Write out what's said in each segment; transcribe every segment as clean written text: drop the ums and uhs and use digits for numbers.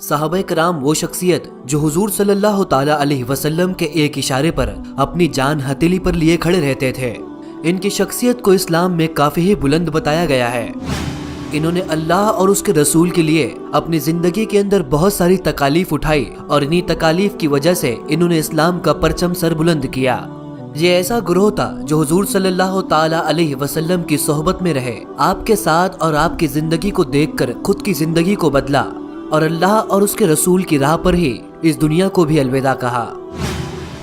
صحابہ کرام وہ شخصیت جو حضور صلی اللہ تعالی علیہ وسلم کے ایک اشارے پر اپنی جان ہتھیلی پر لیے کھڑے رہتے تھے۔ ان کی شخصیت کو اسلام میں کافی بلند بتایا گیا ہے۔ انہوں نے اللہ اور اس کے رسول کے لیے اپنی زندگی کے اندر بہت ساری تکالیف اٹھائی اور انہی تکالیف کی وجہ سے انہوں نے اسلام کا پرچم سر بلند کیا۔ یہ ایسا گروہ تھا جو حضور صلی اللہ تعالی علیہ وسلم کی صحبت میں رہے، آپ کے ساتھ اور آپ کی زندگی کو دیکھ کر خود کی زندگی کو بدلا اور اللہ اور اس کے رسول کی راہ پر ہی اس دنیا کو بھی الوداع کہا۔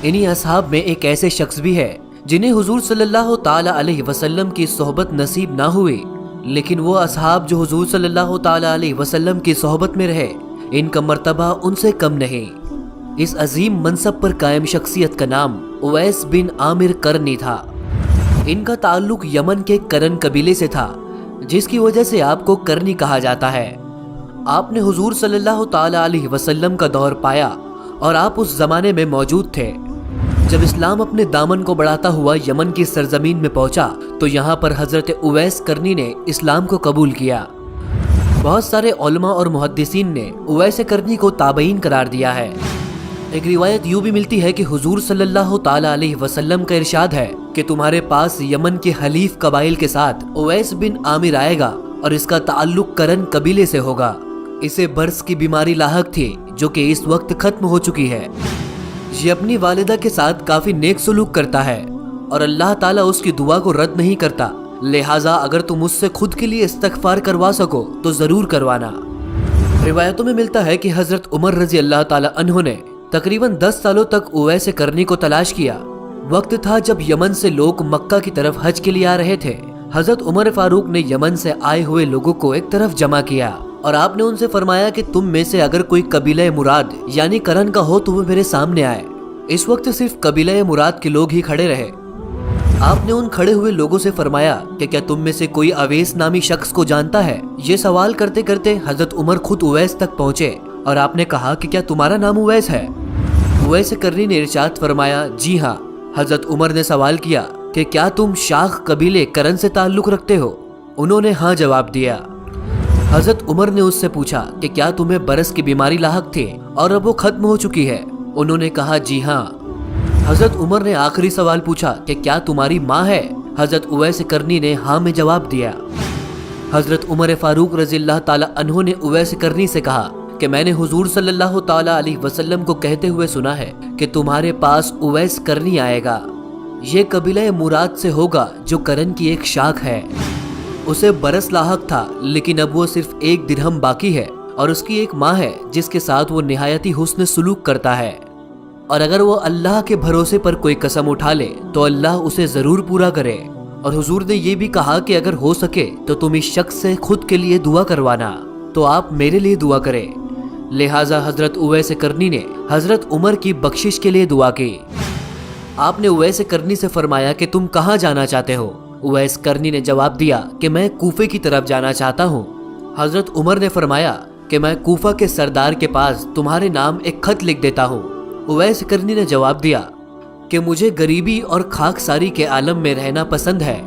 انہی اصحاب میں ایک ایسے شخص بھی ہے جنہیں حضور صلی اللہ تعالی علیہ وسلم کی صحبت نصیب نہ ہوئی، لیکن وہ اصحاب جو حضور صلی اللہ تعالی علیہ وسلم کی صحبت میں رہے، ان کا مرتبہ ان سے کم نہیں۔ اس عظیم منصب پر قائم شخصیت کا نام اویس بن عامر کرنی تھا۔ ان کا تعلق یمن کے کرن قبیلے سے تھا، جس کی وجہ سے آپ کو کرنی کہا جاتا ہے۔ آپ نے حضور صلی اللہ تعالی علیہ وسلم کا دور پایا اور آپ اس زمانے میں موجود تھے جب اسلام اپنے دامن کو بڑھاتا ہوا یمن کی سرزمین میں پہنچا، تو یہاں پر حضرت اویس کرنی نے اسلام کو قبول کیا۔ بہت سارے علماء اور محدثین نے اویس کرنی کو تابعین قرار دیا ہے۔ ایک روایت یوں بھی ملتی ہے کہ حضور صلی اللہ تعالی علیہ وسلم کا ارشاد ہے کہ تمہارے پاس یمن کے حلیف قبائل کے ساتھ اویس بن عامر آئے گا اور اس کا تعلق کرن قبیلے سے ہوگا۔ اسے برس کی بیماری لاحق تھی جو کہ اس وقت ختم ہو چکی ہے۔ یہ اپنی والدہ کے ساتھ کافی نیک سلوک کرتا ہے اور اللہ تعالیٰ اس کی دعا کو رد نہیں کرتا، لہٰذا اگر تم اس سے خود کے لیے استغفار کروا سکو تو ضرور کروانا۔ روایتوں میں ملتا ہے کہ حضرت عمر رضی اللہ تعالیٰ عنہ نے تقریباً 10 سالوں تک اویس کرنی کو تلاش کیا۔ وقت تھا جب یمن سے لوگ مکہ کی طرف حج کے لیے آ رہے تھے۔ حضرت عمر فاروق نے یمن سے آئے ہوئے لوگوں کو ایک طرف جمع کیا اور آپ نے ان سے فرمایا کہ تم میں سے اگر کوئی قبیلہ مراد یعنی کرن کا ہو تو وہ میرے سامنے آئے۔ اس وقت صرف قبیلہ مراد کے لوگ ہی کھڑے رہے۔ آپ نے ان کھڑے ہوئے لوگوں سے فرمایا کہ کیا تم میں سے کوئی اویس نامی شخص کو جانتا ہے؟ یہ سوال کرتے کرتے حضرت عمر خود اویس تک پہنچے اور آپ نے کہا کہ کیا تمہارا نام اویس ہے؟ اویس کرنی نے ارشاد فرمایا جی ہاں۔ حضرت عمر نے سوال کیا کہ کیا تم شاخ قبیلے کرن سے تعلق رکھتے ہو؟ انہوں نے ہاں جواب دیا۔ حضرت عمر نے اس سے پوچھا کہ کیا تمہیں برس کی بیماری لاحق تھی اور اب وہ ختم ہو چکی ہے؟ انہوں نے کہا جی ہاں۔ حضرت عمر نے آخری سوال پوچھا کہ کیا تمہاری ماں ہے؟ حضرت اویس کرنی نے ہاں میں جواب دیا۔ حضرت عمر فاروق رضی اللہ تعالی عنہ نے اویس کرنی سے کہا کہ میں نے حضور صلی اللہ تعالی علیہ وسلم کو کہتے ہوئے سنا ہے کہ تمہارے پاس اویس کرنی آئے گا۔ یہ قبیلہ مراد سے ہوگا جو کرن کی ایک شاخ ہے۔ اسے برس لاحق تھا لیکن اب وہ صرف 1 درہم باقی ہے اور اس کی ایک ماں ہے جس کے ساتھ وہ نہایتی حسن سلوک کرتا ہے، اور اگر وہ اللہ کے بھروسے پر کوئی قسم اٹھا لے تو اللہ اسے ضرور پورا کرے۔ اور حضور نے یہ بھی کہا کہ اگر ہو سکے تو تم اس شخص سے خود کے لیے دعا کروانا، تو آپ میرے لیے دعا کریں۔ لہٰذا حضرت اویس کرنی نے حضرت عمر کی بخشش کے لیے دعا کی۔ آپ نے اویس کرنی سے فرمایا کہ تم کہاں جانا چاہتے ہو؟ اویس کرنی نے جواب دیا کہ میں کوفے کی طرف جانا چاہتا ہوں۔ حضرت عمر نے فرمایا کہ میں کوفہ کے سردار کے پاس تمہارے نام ایک خط لکھ دیتا ہوں۔ اویس کرنی نے جواب دیا کہ مجھے غریبی اور خاک ساری کے عالم میں رہنا پسند ہے۔